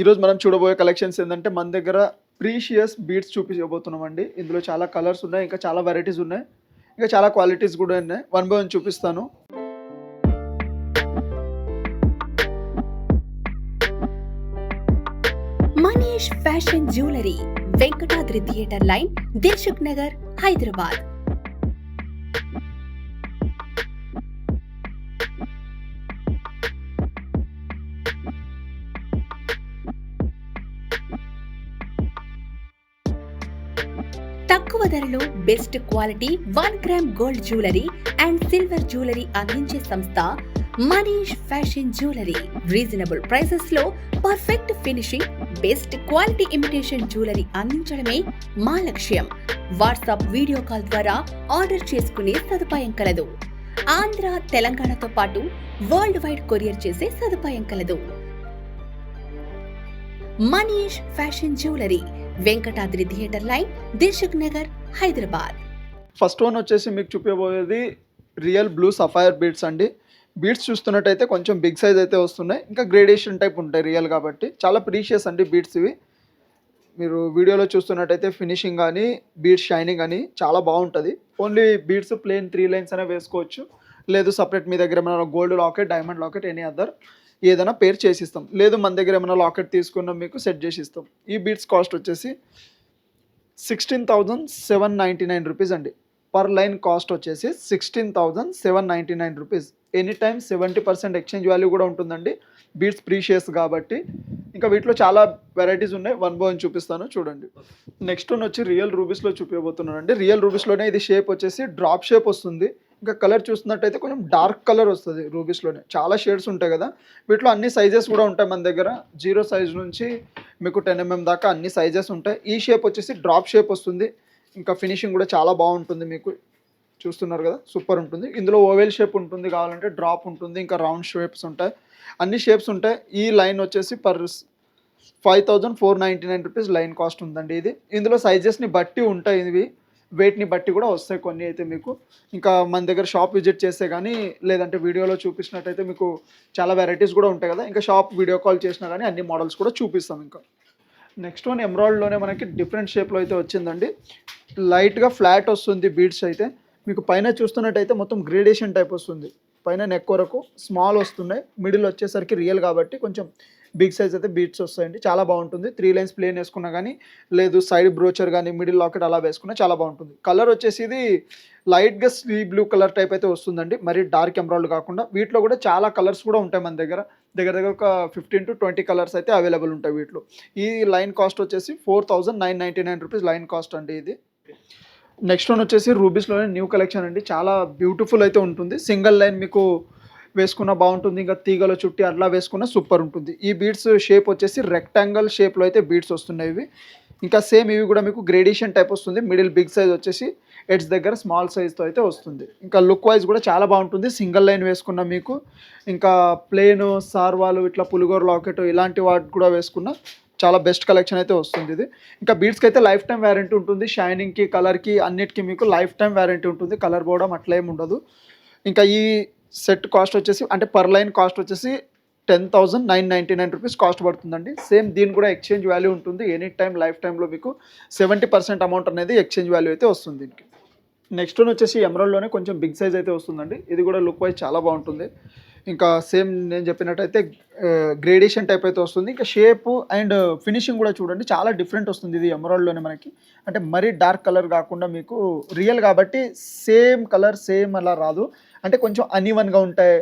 ఈరోజు మనం చూడబోయే కలెక్షన్స్ ఏంటంటే మన దగ్గర ప్రీషియస్ బీడ్స్ చూపించబోతున్నామండి. ఇందులో చాలా కలర్స్ ఉన్నాయి, ఇంకా చాలా వెరైటీస్ ఉన్నాయి, ఇంకా చాలా క్వాలిటీస్ కూడా ఉన్నాయి. వన్ బై వన్ చూపిస్తాను. Manish fashion jewellery, Venkatadri theatre line, Dilsukh Nagar, Hyderabad. తక్కువ ధరలో best quality 1 gram gold jewellery and silver jewellery అందించే సంస్థ Manish fashion jewellery. Reasonable prices లో perfect finishing, best quality imitation jewellery అందించడమే మా లక్ష్యం. వాట్సాప్ వీడియో కాల్ ద్వారా ఆర్డర్ చేసుకునే సదుపాయం కలదు. ఆంధ్ర, తెలంగాణతో పాటు వరల్డ్ వైడ్ కొరియర్ చేసే సదుపాయం కలదు. Manish fashion jewellery, Venkatadri theatre line, Dilsukh Nagar, Hyderabad. First one వచ్చేసి మీకు చూపించబోయేది రియల్ బ్లూ సఫైర్ బీడ్స్ అండి. బీడ్స్ చూస్తున్నట్టయితే కొంచెం బిగ్ సైజ్ అయితే వస్తున్నాయి, ఇంకా గ్రేడేషన్ టైప్ ఉంటాయి రియల్ కాబట్టి. చాలా ప్రీషియస్ అండి బీడ్స్ ఇవి. మీరు వీడియోలో చూస్తున్నట్టయితే ఫినిషింగ్ కానీ బీడ్స్ షైనింగ్ కానీ చాలా బాగుంటుంది. ఓన్లీ బీడ్స్ ప్లేన్ 3 లైన్స్ అనే వేసుకోవచ్చు, లేదు సపరేట్ మీ దగ్గర ఏమైనా gold locket, diamond locket, any other ఏదైనా పేర్ చేసిస్తాం. లేదు మన దగ్గర ఏమైనా లాకెట్ తీసుకున్నాం మీకు సెట్ చేసి ఇస్తాం. ఈ బీడ్స్ కాస్ట్ వచ్చేసి 16,799 రూపీస్ అండి. పర్ లైన్ కాస్ట్ వచ్చేసి 16,799 rupees. Any time 70% exchange value కూడా ఉంటుందండి. బీడ్స్ ప్రీషియస్ కాబట్టి. ఇంకా వీటిలో చాలా వెరైటీస్ ఉన్నాయి, వన్ బై వన్ చూపిస్తాను చూడండి. నెక్స్ట్ వన్ వచ్చి రియల్ రూబీస్లో చూపించబోతున్నానండి. రియల్ రూబీస్లోనే ఇది షేప్ వచ్చేసి డ్రాప్ షేప్ వస్తుంది. ఇంకా కలర్ చూస్తున్నట్టయితే కొంచెం డార్క్ కలర్ వస్తుంది రూబీస్లోనే. చాలా షేడ్స్ ఉంటాయి కదా. వీటిలో అన్ని సైజెస్ కూడా ఉంటాయి మన దగ్గర. 0 సైజ్ నుంచి మీకు 10 mm దాకా అన్ని సైజెస్ ఉంటాయి. ఈ షేప్ వచ్చేసి డ్రాప్ షేప్ వస్తుంది. ఇంకా ఫినిషింగ్ కూడా చాలా బాగుంటుంది. మీకు చూస్తున్నారు కదా, సూపర్ ఉంటుంది. ఇందులో ఓవెల్ షేప్ ఉంటుంది, కావాలంటే డ్రాప్ ఉంటుంది, ఇంకా రౌండ్ షేప్స్ ఉంటాయి, అన్ని షేప్స్ ఉంటాయి. ఈ లైన్ వచ్చేసి 5,499 రూపీస్ లైన్ కాస్ట్ ఉందండి ఇది. ఇందులో సైజెస్ని బట్టి ఉంటాయి, ఇవి వెయిట్ని బట్టి కూడా వస్తాయి కొన్ని అయితే మీకు. ఇంకా మన దగ్గర షాప్ విజిట్ చేస్తే కానీ, లేదంటే వీడియోలో చూపించినట్టయితే మీకు చాలా వెరైటీస్ కూడా ఉంటాయి కదా. ఇంకా షాప్ వీడియో కాల్ చేసినా కానీ అన్ని మోడల్స్ కూడా చూపిస్తాం. ఇంకా నెక్స్ట్ వన్ ఎమరాల్డ్లోనే మనకి డిఫరెంట్ షేప్లో అయితే వచ్చిందండి. లైట్గా ఫ్లాట్ వస్తుంది బీడ్స్ అయితే. మీకు పైన చూస్తున్నట్టయితే మొత్తం గ్రేడేషన్ టైప్ వస్తుంది. పైన నెక్ వరకు స్మాల్ వస్తున్నాయి, మిడిల్ వచ్చేసరికి రియల్ కాబట్టి కొంచెం బిగ్ సైజ్ అయితే బీడ్స్ వస్తాయండి. చాలా బాగుంటుంది. 3 లైన్స్ ప్లేన్ వేసుకున్నా కానీ, లేదు సైడ్ బ్రోచర్ కానీ, మిడిల్ లాకెట్ అలా వేసుకున్నా చాలా బాగుంటుంది. కలర్ వచ్చేసి ఇది లైట్గా స్కీ బ్లూ కలర్ టైప్ అయితే వస్తుందండి, మరి డార్క్ ఎమరాల్డ్ కాకుండా. వీటిలో కూడా చాలా కలర్స్ కూడా ఉంటాయి మన దగ్గర. దగ్గర ఒక 15 to 20 కలర్స్ అయితే అవైలబుల్ ఉంటాయి వీటిలో. ఈ లైన్ కాస్ట్ వచ్చేసి 4,999 రూపీస్ లైన్ కాస్ట్ అండి ఇది. నెక్స్ట్ వన్ వచ్చేసి రూబీస్లోనే న్యూ కలెక్షన్ అండి. చాలా బ్యూటిఫుల్ అయితే ఉంటుంది. సింగిల్ లైన్ మీకు వేసుకున్న బాగుంటుంది, ఇంకా తీగలో చుట్టి అట్లా వేసుకున్న సూపర్ ఉంటుంది. ఈ బీడ్స్ షేప్ వచ్చేసి రెక్టాంగిల్ షేప్లో అయితే బీడ్స్ వస్తున్నాయి ఇవి. ఇంకా సేమ్ ఇవి కూడా మీకు గ్రేడేషన్ టైప్ వస్తుంది. మిడిల్ బిగ్ సైజ్ వచ్చేసి ఎడ్స్ దగ్గర స్మాల్ సైజ్తో అయితే వస్తుంది. ఇంకా లుక్ వైజ్ కూడా చాలా బాగుంటుంది. సింగిల్ లైన్ వేసుకున్న మీకు, ఇంకా ప్లేన్ సార్వాలు ఇట్లా పులిగోర లాకెట్ ఇలాంటి వాటి కూడా వేసుకున్న చాలా బెస్ట్ కలెక్షన్ అయితే వస్తుంది ఇది. ఇంకా బీడ్స్కి అయితే లైఫ్ టైం వ్యారంటీ ఉంటుంది. షైనింగ్కి, కలర్కి అన్నిటికీ మీకు లైఫ్ టైం వ్యారంటీ ఉంటుంది. కలర్ పోవడం అట్లా ఏమి ఉండదు. ఇంకా ఈ సెట్ కాస్ట్ వచ్చేసి, అంటే పర్ లైన్ కాస్ట్ వచ్చేసి 10,999 రూపీస్ కాస్ట్ పడుతుందండి. సేమ్ దీని కూడా ఎక్స్చేంజ్ వాల్యూ ఉంటుంది. ఎనీ టైం లైఫ్ టైంలో మీకు 70% అమౌంట్ అనేది ఎక్స్చేంజ్ వాల్యూ అయితే వస్తుంది దీనికి. నెక్స్ట్ వన్ వచ్చేసి ఎమరాల్డ్లోనే కొంచెం బిగ్ సైజ్ అయితే వస్తుందండి. ఇది కూడా లుక్ వైజ్ చాలా బాగుంటుంది. ఇంకా సేమ్ నేను చెప్పినట్టయితే గ్రేడేషన్ టైప్ అయితే వస్తుంది. ఇంకా షేప్ అండ్ ఫినిషింగ్ కూడా చూడండి, చాలా డిఫరెంట్ వస్తుంది ఇది ఎమరాల్డ్లోనే మనకి. అంటే మరీ డార్క్ కలర్ కాకుండా మీకు రియల్ కాబట్టి సేమ్ కలర్ సేమ్ అలా రాదు, అంటే కొంచెం అన్ఈవన్గా ఉంటాయి.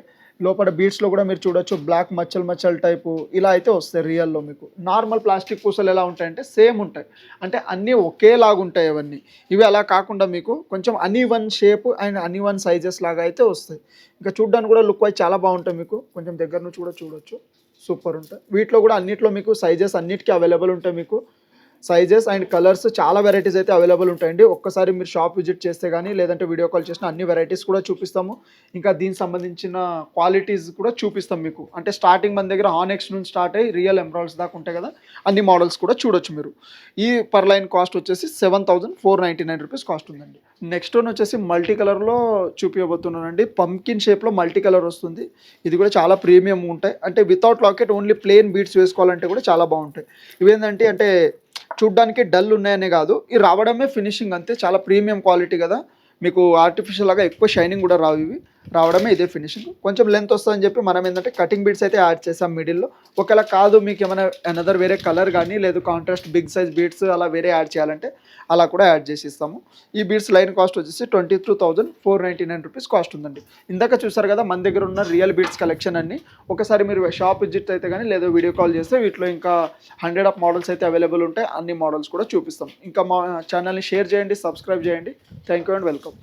లోపల బీడ్స్లో కూడా మీరు చూడొచ్చు బ్లాక్ మచ్చలు టైపు ఇలా అయితే వస్తాయి రియల్లో. మీకు నార్మల్ ప్లాస్టిక్ పూసలు ఎలా ఉంటాయంటే సేమ్ ఉంటాయి, అంటే అన్నీ ఒకేలాగా ఉంటాయి అవన్నీ. ఇవి అలా కాకుండా మీకు కొంచెం అన్ఈవన్ షేప్ అండ్ అన్ఈవన్ సైజెస్ లాగా అయితే వస్తాయి. ఇంకా చూడడానికి కూడా లుక్ వైజ్ చాలా బాగుంటాయి. మీకు కొంచెం దగ్గర నుంచి కూడా చూడొచ్చు, సూపర్ ఉంటాయి. వీటిలో కూడా అన్నిట్లో మీకు సైజెస్ అన్నిటికీ అవైలబుల్ ఉంటాయి మీకు. సైజెస్ అండ్ కలర్స్ చాలా వెరైటీస్ అయితే అవైలబుల్ ఉంటాయండి. ఒక్కసారి మీరు షాప్ విజిట్ చేస్తే కానీ లేదంటే వీడియో కాల్ చేసిన అన్ని వెరైటీస్ కూడా చూపిస్తాము. ఇంకా దీనికి సంబంధించిన క్వాలిటీస్ కూడా చూపిస్తాం మీకు. అంటే స్టార్టింగ్ మన దగ్గర హానెక్స్ నుంచి స్టార్ట్ అయ్యి రియల్ ఎమరాల్డ్స్ దాకా ఉంటాయి కదా, అన్ని మోడల్స్ కూడా చూడొచ్చు మీరు. ఈ పర్ లైన్ కాస్ట్ వచ్చేసి 7,499 రూపీస్ కాస్ట్ ఉందండి. నెక్స్ట్ వన్ వచ్చేసి మల్టీ కలర్లో చూపించబోతున్నానండి. పంకిన్ షేప్లో మల్టీ కలర్ వస్తుంది. ఇది కూడా చాలా ప్రీమియం ఉంటాయి. అంటే without locket only plain beads వేసుకోవాలంటే కూడా చాలా బాగుంటాయి. ఇవేంటంటే అంటే చూడ్డానికి డల్ ఉన్నాయనే కాదు, ఇది రావడమే ఫినిషింగ్ అంతే. చాలా ప్రీమియం క్వాలిటీ కదా, మీకు ఆర్టిఫిషియల్ లాగా ఎక్కువ షైనింగ్ కూడా రావు. ఇవి రావడమే ఇదే ఫినిషింగ్. కొంచెం లెంత్ వస్తుందని చెప్పి మనం ఏంటంటే కటింగ్ బీడ్స్ అయితే యాడ్ చేసాం మిడిల్లో. ఒకవేళ కాదు మీకు ఏమైనా అనదర్ వేరే కలర్ కానీ లేదు కాంట్రాస్ట్ బిగ్ సైజ్ బీడ్స్ అలా వేరే యాడ్ చేయాలంటే అలా కూడా యాడ్ చేసి ఇస్తాము. ఈ బీడ్స్ లైన్ కాస్ట్ వచ్చేసి 22,499 రూపీస్ కాస్ట్ ఉందండి. ఇందాక చూసారు కదా మన దగ్గర ఉన్న రియల్ బీడ్స్ కలెక్షన్ అన్ని. ఒకసారి మీరు షాప్ విజిట్ అయితే కానీ లేదా వీడియో కాల్ చేస్తే వీటిలో ఇంకా 100 ఆఫ్ మోడల్స్ అయితే అవైలబుల్ ఉంటాయి. అన్ని మోడల్స్ కూడా చూపిస్తాం. ఇంకా మా ఛానల్ని షేర్ చేయండి, సబ్స్క్రైబ్ చేయండి. Thank you and welcome.